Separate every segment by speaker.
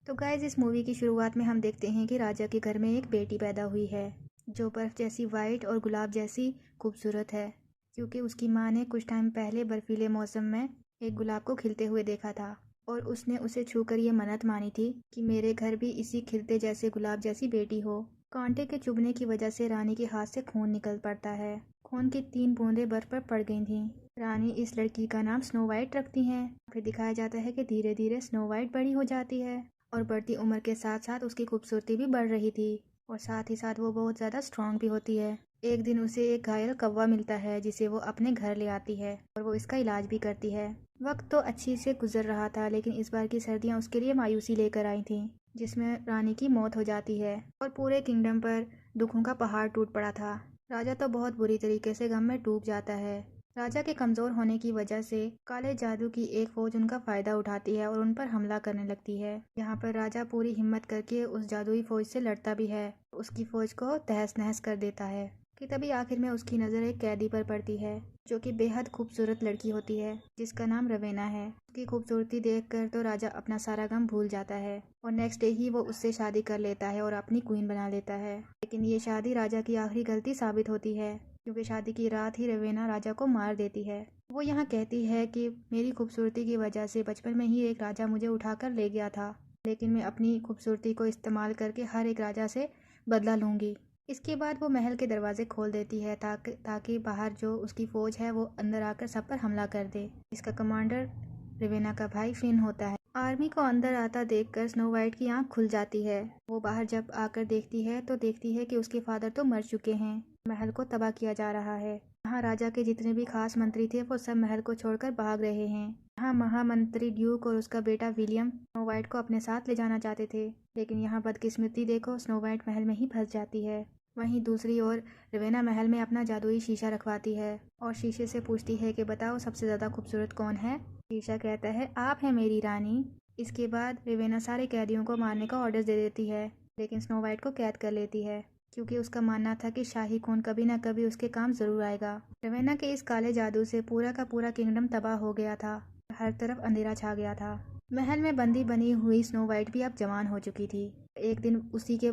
Speaker 1: तो गाइज इस मूवी की शुरुआत में हम देखते हैं कि राजा के घर में एक बेटी पैदा हुई है जो बर्फ़ जैसी वाइट और गुलाब जैसी खूबसूरत है, क्योंकि उसकी माँ ने कुछ टाइम पहले बर्फीले मौसम में एक गुलाब को खिलते हुए देखा था और उसने उसे छूकर ये मन्नत मानी थी कि मेरे घर भी इसी खिलते जैसे गुलाब जैसी बेटी हो। कांटे के चुभने की वजह से रानी के हाथ से खून निकल पड़ता है। खून की 3 बूंदें बर्फ पर पड़ गई थीं। रानी इस लड़की का नाम स्नो वाइट रखती हैं। फिर दिखाया जाता है कि धीरे धीरे स्नो वाइट बड़ी हो जाती है और बढ़ती उम्र के साथ साथ उसकी खूबसूरती भी बढ़ रही थी और साथ ही साथ वो बहुत ज़्यादा स्ट्रांग भी होती है। एक दिन उसे एक घायल कौवा मिलता है जिसे वो अपने घर ले आती है और वो इसका इलाज भी करती है। वक्त तो अच्छी से गुजर रहा था, लेकिन इस बार की सर्दियाँ उसके लिए मायूसी लेकर आई थीं, जिसमें रानी की मौत हो जाती है और पूरे किंगडम पर दुखों का पहाड़ टूट पड़ा था। राजा तो बहुत बुरी तरीके से गम में डूब जाता है। राजा के कमज़ोर होने की वजह से काले जादू की एक फौज उनका फ़ायदा उठाती है और उन पर हमला करने लगती है। यहाँ पर राजा पूरी हिम्मत करके उस जादुई फौज से लड़ता भी है, उसकी फौज को तहस नहस कर देता है कि तभी आखिर में उसकी नज़र एक कैदी पर पड़ती है जो कि बेहद खूबसूरत लड़की होती है जिसका नाम रवेना है। उसकी खूबसूरती देखकर तो राजा अपना सारा गम भूल जाता है और नेक्स्ट डे ही वो उससे शादी कर लेता है और अपनी क्वीन बना लेता है। लेकिन ये शादी राजा की आखिरी गलती साबित होती है, क्योंकि शादी की रात ही रवेना राजा को मार देती है। वो यहाँ कहती है कि मेरी खूबसूरती की वजह से बचपन में ही एक राजा मुझे उठाकर ले गया था, लेकिन मैं अपनी खूबसूरती को इस्तेमाल करके हर एक राजा से बदला लूँगी। इसके बाद वो महल के दरवाजे खोल देती है ताकि बाहर जो उसकी फ़ौज है वो अंदर आकर सब पर हमला कर दे। इसका कमांडर रवेना का भाई फिन होता है। आर्मी को अंदर आता देखकर स्नो वाइट की आंख खुल जाती है। वो बाहर जब आकर देखती है तो देखती है कि उसके फादर तो मर चुके हैं। महल को तबाह किया जा रहा है। यहाँ राजा के जितने भी खास मंत्री थे वो सब महल को छोड़कर भाग रहे हैं। यहाँ महामंत्री ड्यूक और उसका बेटा विलियम स्नो वाइट को अपने साथ ले जाना चाहते थे, लेकिन यहाँ बदकिस्मती देखो, स्नो वाइट महल में ही फंस जाती है। वहीं दूसरी ओर रवेना महल में अपना जादुई शीशा रखवाती है और शीशे से पूछती है कि बताओ सबसे ज़्यादा खूबसूरत कौन है। शीशा कहता है आप हैं मेरी रानी। इसके बाद रवेना सारे कैदियों को मारने का ऑर्डर दे देती है, लेकिन स्नो वाइट को कैद कर लेती है क्योंकि उसका मानना था कि शाही खून कभी ना कभी उसके काम ज़रूर आएगा। रवेना के इस काले जादू से पूरा का पूरा किंगडम तबाह हो गया था। हर तरफ अंधेरा छा गया था। महल में बंदी बनी हुई स्नो वाइट भी अब जवान हो चुकी थी। एक दिन उसी के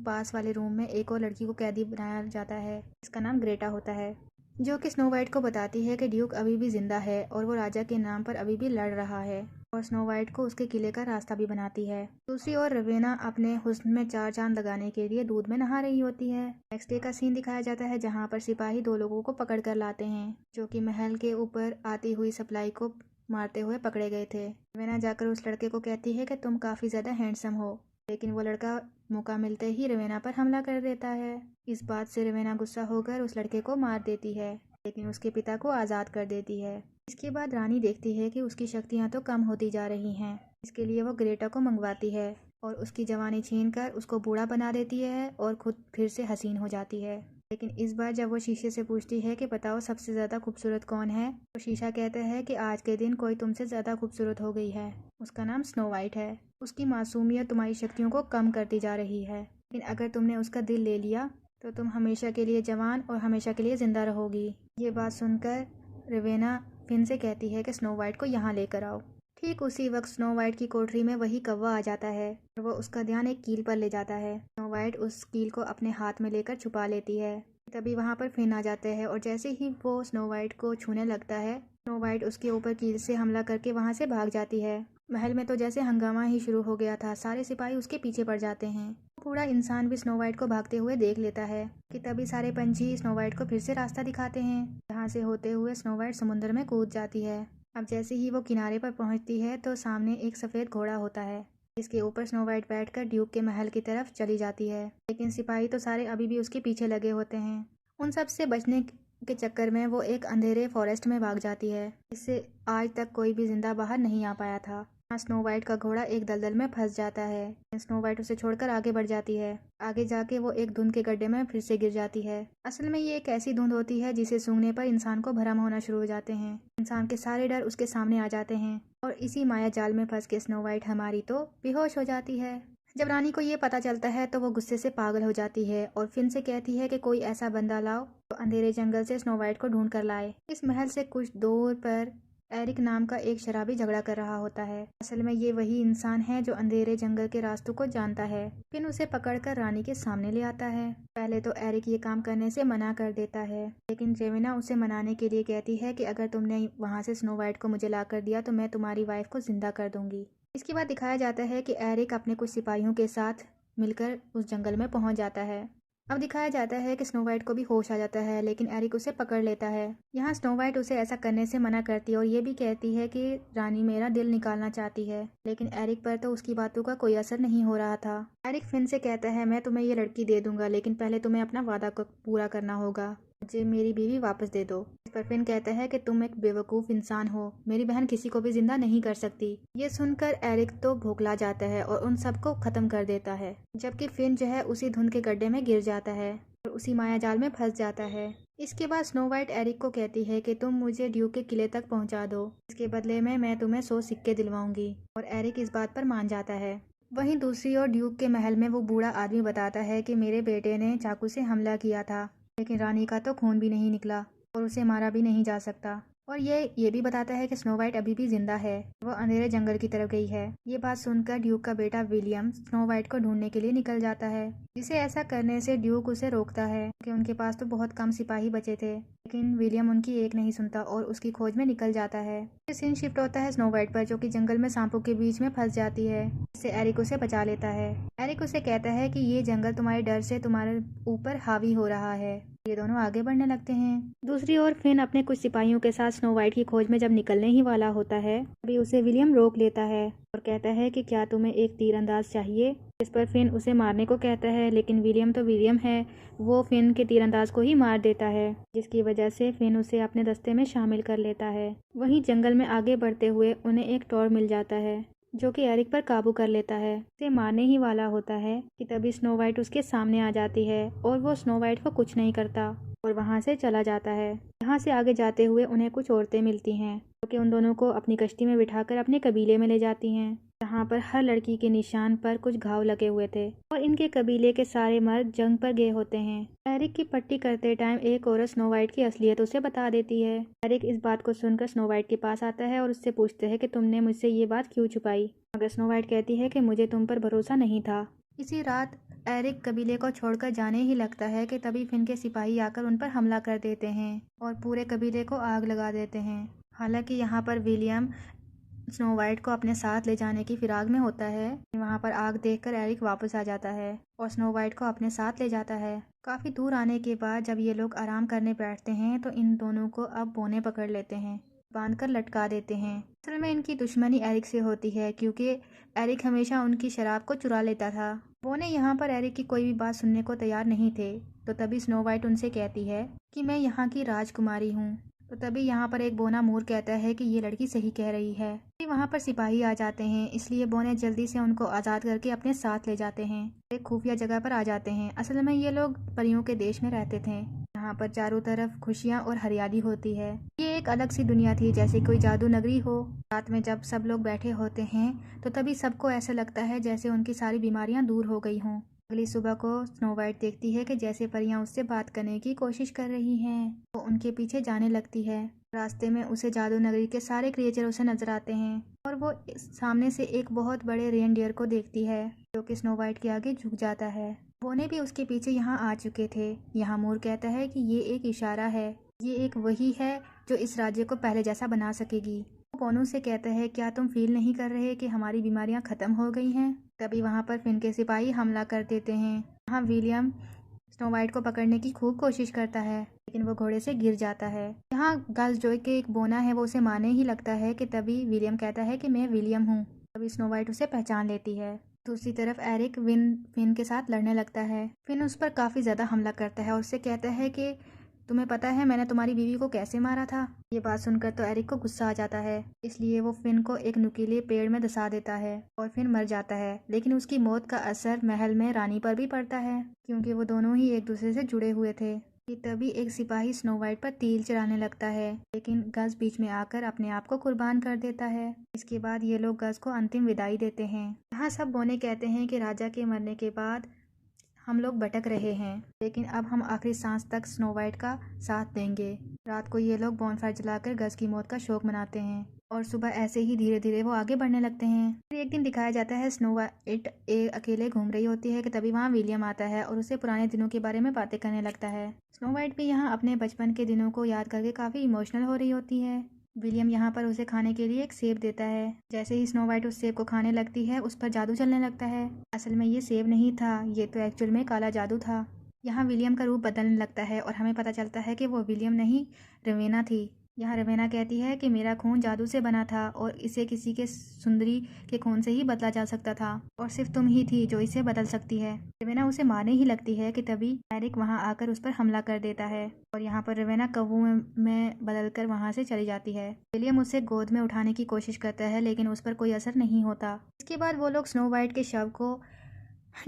Speaker 1: पास वाले रूम में एक और लड़की को कैदी बनाया जाता है। इसका नाम ग्रेटा होता है, जो कि स्नो वाइट को बताती है कि ड्यूक अभी भी जिंदा है और वो राजा के नाम पर अभी भी लड़ रहा है और स्नो वाइट को उसके किले का रास्ता भी बनाती है। दूसरी ओर रवेना अपने हुस्न में 4 चांद लगाने के लिए दूध में नहा रही होती है। नेक्स्ट डे का सीन दिखाया जाता है जहाँ पर सिपाही 2 लोगों को पकड़ कर लाते हैं जो कि महल के ऊपर आती हुई सप्लाई को मारते हुए पकड़े गए थे। रवेना जाकर उस लड़के को कहती है कि तुम काफ़ी ज़्यादा हैंडसम हो, लेकिन वो लड़का मौका मिलते ही रवेना पर हमला कर देता है। इस बात से रवेना गुस्सा होकर उस लड़के को मार देती है, लेकिन उसके पिता को आज़ाद कर देती है। इसके बाद रानी देखती है कि उसकी शक्तियाँ तो कम होती जा रही हैं। इसके लिए वो ग्रेटा को मंगवाती है और उसकी जवानी छीनकर उसको बूढ़ा बना देती है और खुद फिर से हसीन हो जाती है। लेकिन इस बार जब वो शीशे से पूछती है कि बताओ सबसे ज़्यादा खूबसूरत कौन है, तो शीशा कहता है कि आज के दिन कोई तुमसे ज़्यादा खूबसूरत हो गई है। उसका नाम स्नो वाइट है। उसकी मासूमियत तुम्हारी शक्तियों को कम करती जा रही है, लेकिन अगर तुमने उसका दिल ले लिया तो तुम हमेशा के लिए जवान और हमेशा के लिए जिंदा रहोगी। ये बात सुनकर रवेना फिन से कहती है कि स्नो वाइट को यहाँ लेकर आओ। ठीक उसी वक्त स्नो वाइट की कोठरी में वही कौवा आ जाता है और वो उसका ध्यान एक कील पर ले जाता है। स्नो वाइट उस कील को अपने हाथ में लेकर छुपा लेती है। तभी वहाँ पर फिन आ जाते हैं और जैसे ही वो स्नो वाइट को छूने लगता है, स्नो वाइट उसके ऊपर कील से हमला करके वहाँ से भाग जाती है। महल में तो जैसे हंगामा ही शुरू हो गया था। सारे सिपाही उसके पीछे पड़ जाते हैं। बूढ़ा इंसान भी स्नो वाइट को भागते हुए देख लेता है कि तभी सारे पंछी स्नो वाइट को फिर से रास्ता दिखाते हैं, जहाँ से होते हुए स्नो वाइट समुद्र में कूद जाती है। अब जैसे ही वो किनारे पर पहुंचती है तो सामने एक सफ़ेद घोड़ा होता है, जिसके ऊपर स्नो वाइट बैठकर ड्यूक के महल की तरफ चली जाती है। लेकिन सिपाही तो सारे अभी भी उसके पीछे लगे होते हैं। उन सब से बचने के चक्कर में वो एक अंधेरे फॉरेस्ट में भाग जाती है, जिससे आज तक कोई भी जिंदा बाहर नहीं आ पाया था। स्नो वाइट का घोड़ा एक दलदल में फंस जाता है। स्नो वाइट उसे छोड़कर आगे बढ़ जाती है। आगे जाके वो एक धुंध के गड्ढे में फिर से गिर जाती है। असल में ये एक ऐसी धुंध होती है जिसे सूंघने पर इंसान को भ्रम होना शुरू हो जाते हैं। इंसान के सारे डर उसके सामने आ जाते हैं और इसी माया जाल में फंस के स्नो वाइट हमारी तो बेहोश हो जाती है। जब रानी को ये पता चलता है तो वो गुस्से से पागल हो जाती है और फिन से कहती है कि कोई ऐसा बंदा लाओ तो अंधेरे जंगल से स्नो वाइट को ढूंढ कर लाए। इस महल से कुछ दूर पर एरिक नाम का एक शराबी झगड़ा कर रहा होता है। असल में ये वही इंसान है जो अंधेरे जंगल के रास्तों को जानता है। फिन उसे पकड़कर रानी के सामने ले आता है। पहले तो एरिक ये काम करने से मना कर देता है, लेकिन रेवेना उसे मनाने के लिए कहती है कि अगर तुमने वहाँ से स्नो वाइट को मुझे ला कर दिया तो मैं तुम्हारी वाइफ को जिंदा कर दूंगी। इसके बाद दिखाया जाता है कि एरिक अपने कुछ सिपाहियों के साथ मिलकर उस जंगल में पहुंच जाता है। अब दिखाया जाता है कि स्नो वाइट को भी होश आ जाता है, लेकिन एरिक उसे पकड़ लेता है। यहाँ स्नो वाइट उसे ऐसा करने से मना करती है और ये भी कहती है कि रानी मेरा दिल निकालना चाहती है, लेकिन एरिक पर तो उसकी बातों का कोई असर नहीं हो रहा था। एरिक फिन से कहता है मैं तुम्हें ये लड़की दे दूंगा, लेकिन पहले तुम्हें अपना वादा को पूरा करना होगा, मुझे मेरी बीवी वापस दे दो। इस पर फिन कहता है कि तुम एक बेवकूफ इंसान हो, मेरी बहन किसी को भी जिंदा नहीं कर सकती। ये सुनकर एरिक तो भौंकला जाता है और उन सबको खत्म कर देता है, जबकि फिन जो है उसी धुंध के गड्ढे में गिर जाता है और उसी मायाजाल में फंस जाता है। इसके बाद स्नो वाइट एरिक को कहती है कि तुम मुझे ड्यूक के किले तक पहुंचा दो, इसके बदले में मैं तुम्हें 100 सिक्के दिलवाऊंगी, और एरिक इस बात पर मान जाता है। वहीं दूसरी ओर ड्यूक के महल में वो बूढ़ा आदमी बताता है कि मेरे बेटे ने चाकू से हमला किया था, लेकिन रानी का तो खून भी नहीं निकला और उसे मारा भी नहीं जा सकता। और ये भी बताता है कि स्नो वाइट अभी भी जिंदा है, वो अंधेरे जंगल की तरफ गई है। ये बात सुनकर ड्यूक का बेटा विलियम स्नो वाइट को ढूंढने के लिए निकल जाता है, जिसे ऐसा करने से ड्यूक उसे रोकता है कि उनके पास तो बहुत कम सिपाही बचे थे, लेकिन विलियम उनकी एक नहीं सुनता और उसकी खोज में निकल जाता है। फिर सीन शिफ्ट होता है स्नो वाइट पर, जो कि जंगल में सांपों के बीच में फंस जाती है, जिससे एरिक उसे बचा लेता है। एरिक उसे कहता है कि ये जंगल तुम्हारे डर से तुम्हारे ऊपर हावी हो रहा है। ये दोनों आगे बढ़ने लगते हैं। दूसरी ओर फिन अपने कुछ सिपाहियों के साथ स्नो वाइट की खोज में जब निकलने ही वाला होता है, तभी उसे विलियम रोक लेता है और कहता है कि क्या तुम्हें एक तीरंदाज चाहिए। इस पर फिन उसे मारने को कहता है, लेकिन विलियम तो विलियम है, वो फिन के तीरंदाज को ही मार देता है, जिसकी वजह से फिन उसे अपने दस्ते में शामिल कर लेता है। वहीं जंगल में आगे बढ़ते हुए उन्हें एक टॉर मिल जाता है, जो कि एरिक पर काबू कर लेता है। उसे मारने ही वाला होता है कि तभी स्नो वाइट उसके सामने आ जाती है और वो स्नो वाइट को कुछ नहीं करता और वहां से चला जाता है। यहाँ से आगे जाते हुए उन्हें कुछ औरतें मिलती हैं, जो कि उन दोनों को अपनी कश्ती में बिठाकर अपने कबीले में ले जाती हैं, जहाँ पर हर लड़की के निशान पर कुछ घाव लगे हुए थे और इनके कबीले के सारे मर्द जंग पर गए होते हैं। एरिक की पट्टी करते टाइम एक औरत स्नो वाइट की असलियत उसे बता देती है। एरिक इस बात को सुनकर स्नो वाइट के पास आता है और उससे पूछते है कि तुमने मुझसे ये बात क्यों छुपाई, मगर स्नो वाइट कहती है कि मुझे तुम पर भरोसा नहीं था। इसी रात एरिक कबीले को छोड़कर जाने ही लगता है कि तभी फिन के सिपाही आकर उन पर हमला कर देते हैं और पूरे कबीले को आग लगा देते हैं। हालांकि यहाँ पर विलियम स्नो वाइट को अपने साथ ले जाने की फिराक में होता है। वहाँ पर आग देखकर एरिक वापस आ जाता है और स्नो वाइट को अपने साथ ले जाता है। काफी दूर आने के बाद जब ये लोग आराम करने बैठते हैं तो इन दोनों को अब बोने पकड़ लेते हैं, बांधकर लटका देते हैं। असल में इनकी दुश्मनी एरिक से होती है, क्योंकि एरिक हमेशा उनकी शराब को चुरा लेता था। बोने यहाँ पर एरिक की कोई भी बात सुनने को तैयार नहीं थे, तो तभी स्नो वाइट उनसे कहती है कि मैं यहाँ की राजकुमारी हूँ। तो तभी यहाँ पर एक बोना मोर कहता है कि ये लड़की सही कह रही है। वहाँ पर सिपाही आ जाते हैं, इसलिए बोने जल्दी से उनको आज़ाद करके अपने साथ ले जाते हैं। एक खुफिया जगह पर आ जाते हैं। असल में ये लोग परियों के देश में रहते थे। यहाँ पर चारों तरफ खुशियाँ और हरियाली होती है। ये एक अलग सी दुनिया थी, जैसे कोई जादू नगरी हो। रात में जब सब लोग बैठे होते हैं तो तभी सबको ऐसा लगता है जैसे उनकी सारी बीमारियां दूर हो गई हों। अगली सुबह को स्नो वाइट देखती है कि जैसे परियां उससे बात करने की कोशिश कर रही हैं। वो उनके पीछे जाने लगती है। रास्ते में उसे जादू नगरी के सारे क्रिएचर उसे नजर आते हैं और वो सामने से एक बहुत बड़े रेनडियर को देखती है, जो कि स्नो वाइट के आगे झुक जाता है। बोने भी उसके पीछे यहाँ आ चुके थे। यहाँ मोर कहता है कि ये एक इशारा है, ये एक वही है जो इस राज्य को पहले जैसा बना सकेगी। वो बोनू से कहता है क्या तुम फील नहीं कर रहे कि हमारी बीमारियां खत्म हो गई हैं। तभी वहाँ पर फिन के सिपाही हमला कर देते हैं। यहाँ विलियम स्नो वाइट को पकड़ने की खूब कोशिश करता है, लेकिन वो घोड़े से गिर जाता है। यहाँ गज जो के एक बोना है वो उसे मारने ही लगता है कि तभी विलियम कहता है कि मैं विलियम हूँ। तभी स्नो वाइट उसे पहचान लेती है। दूसरी तरफ एरिक फिन के साथ लड़ने लगता है। फिन उस पर काफी ज्यादा हमला करता है और उससे कहता है कि तुम्हें पता है मैंने तुम्हारी बीवी को कैसे मारा था। ये बात सुनकर तो एरिक को गुस्सा आ जाता है, इसलिए वो फिन को एक नुकीले पेड़ में धंसा देता है और फिन मर जाता है। लेकिन उसकी मौत का असर महल में रानी पर भी पड़ता है, क्योंकि वो दोनों ही एक दूसरे से जुड़े हुए थे। कि तभी एक सिपाही स्नो वाइट पर तीर चढ़ाने लगता है, लेकिन गज बीच में आकर अपने आप को कुर्बान कर देता है। इसके बाद ये लोग गज को अंतिम विदाई देते हैं। यहाँ सब बोने कहते हैं कि राजा के मरने के बाद हम लोग भटक रहे हैं, लेकिन अब हम आखिरी सांस तक स्नो वाइट का साथ देंगे। रात को ये लोग बॉनफायर जलाकर गज की मौत का शोक मनाते हैं और सुबह ऐसे ही धीरे धीरे वो आगे बढ़ने लगते हैं। फिर एक दिन दिखाया जाता है स्नो वाइट अकेले घूम रही होती है कि तभी वहाँ विलियम आता है और उसे पुराने दिनों के बारे में बातें करने लगता है। स्नो वाइट भी यहाँ अपने बचपन के दिनों को याद करके काफ़ी इमोशनल हो रही होती है। विलियम यहाँ पर उसे खाने के लिए एक सेब देता है। जैसे ही स्नो वाइट उस सेब को खाने लगती है, उस पर जादू चलने लगता है। असल में ये सेब नहीं था, ये तो एक्चुअल में काला जादू था। यहाँ विलियम का रूप बदलने लगता है और हमें पता चलता है कि वो विलियम नहीं, रवेना थी। यहाँ रवेना कहती है कि मेरा खून जादू से बना था और इसे किसी के सुंदरी के खून से ही बदला जा सकता था और सिर्फ तुम ही थी जो इसे बदल सकती है। रवेना उसे मारने ही लगती है कि तभी एरिक वहाँ आकर उस पर हमला कर देता है और यहाँ पर रवेना कौवों में बदलकर वहाँ से चली जाती है। विलियम उसे गोद में उठाने की कोशिश करता है, लेकिन उस पर कोई असर नहीं होता। इसके बाद वो लोग स्नो वाइट के शव को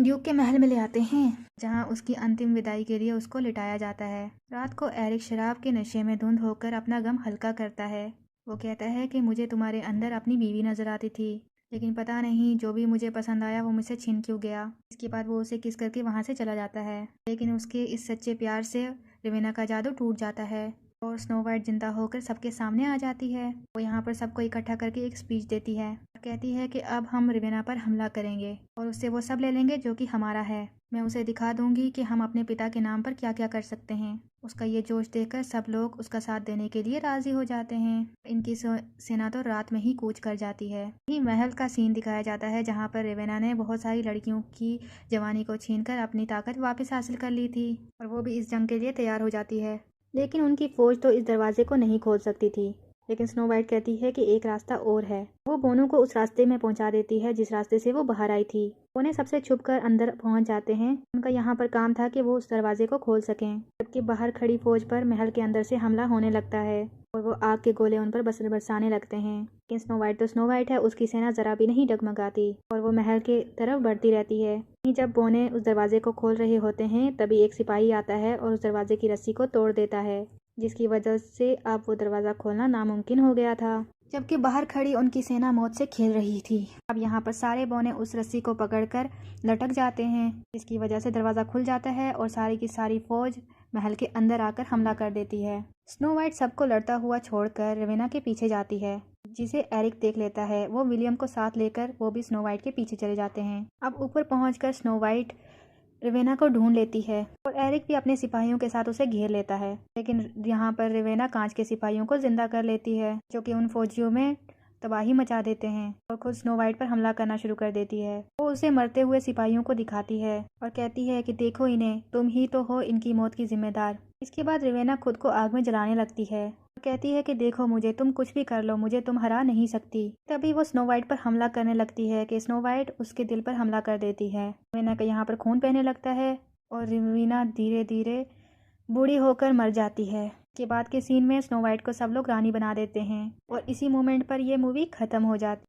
Speaker 1: ड्यूक के महल में ले आते हैं, जहां उसकी अंतिम विदाई के लिए उसको लिटाया जाता है। रात को एरिक शराब के नशे में धुंध होकर अपना गम हल्का करता है। वो कहता है कि मुझे तुम्हारे अंदर अपनी बीवी नजर आती थी, लेकिन पता नहीं जो भी मुझे पसंद आया वो मुझसे छिन क्यों गया। इसके बाद वो उसे किस करके वहां से चला जाता है, लेकिन उसके इस सच्चे प्यार से रवीना का जादू टूट जाता है और स्नो वाइट जिंदा होकर सबके सामने आ जाती है। वो यहाँ पर सबको इकट्ठा करके एक स्पीच देती है और कहती है कि अब हम रवीना पर हमला करेंगे और उससे वो सब ले लेंगे जो कि हमारा है। मैं उसे दिखा दूंगी कि हम अपने पिता के नाम पर क्या क्या कर सकते हैं। उसका ये जोश देखकर सब लोग उसका साथ देने के लिए राजी हो जाते हैं। इनकी सेना तो रात में ही कूच कर जाती है। यही महल का सीन दिखाया जाता है, जहाँ पर रवीना ने बहुत सारी लड़कियों की जवानी को छीनकर अपनी ताकत वापस हासिल कर ली थी और वो भी इस जंग के लिए तैयार हो जाती है। लेकिन उनकी फौज तो इस दरवाजे को नहीं खोल सकती थी। लेकिन स्नो वाइट कहती है कि एक रास्ता और है। वो बोनो को उस रास्ते में पहुंचा देती है जिस रास्ते से वो बाहर आई थी। बोने सबसे छुपकर अंदर पहुंच जाते हैं। उनका यहाँ पर काम था कि वो उस दरवाजे को खोल सकें, जबकि बाहर खड़ी फौज पर महल के अंदर से हमला होने लगता है और वो आग के गोले उन पर बरसाने लगते हैं। लेकिन स्नो वाइट तो स्नो वाइट है, उसकी सेना जरा भी नहीं डगमगाती और वो महल के तरफ बढ़ती रहती है। जब बोने उस दरवाजे को खोल रहे होते हैं, तभी एक सिपाही आता है और उस दरवाजे की रस्सी को तोड़ देता है, जिसकी वजह से अब वो दरवाज़ा खोलना नामुमकिन हो गया था। जबकि बाहर खड़ी उनकी सेना मौत से खेल रही थी। अब यहाँ पर सारे बौने उस रस्सी को पकड़कर लटक जाते हैं, जिसकी वजह से दरवाज़ा खुल जाता है और सारी की सारी फौज महल के अंदर आकर हमला कर देती है। स्नो वाइट सबको लड़ता हुआ छोड़कर रवीना के पीछे जाती है, जिसे एरिक देख लेता है। वो विलियम को साथ लेकर वो भी स्नो वाइट के पीछे चले जाते हैं। अब ऊपर पहुंचकर स्नो वाइट रवेना को ढूंढ लेती है और एरिक भी अपने सिपाहियों के साथ उसे घेर लेता है, लेकिन यहाँ पर रवेना कांच के सिपाहियों को जिंदा कर लेती है, जो कि उन फौजियों में तबाही मचा देते हैं और खुद स्नो वाइट पर हमला करना शुरू कर देती है। वो उसे मरते हुए सिपाहियों को दिखाती है और कहती है कि देखो इन्हें, तुम ही तो हो इनकी मौत की जिम्मेदार। इसके बाद रवेना खुद को आग में जलाने लगती है और कहती है कि देखो मुझे, तुम कुछ भी कर लो, मुझे तुम हरा नहीं सकती। तभी वो स्नो वाइट पर हमला करने लगती है कि स्नो वाइट उसके दिल पर हमला कर देती है। रवेना का यहाँ पर खून बहने लगता है और रवीना धीरे धीरे बूढ़ी होकर मर जाती है। के बाद के सीन में स्नो वाइट को सब लोग रानी बना देते हैं और इसी मोमेंट पर ये मूवी खत्म हो जाती है।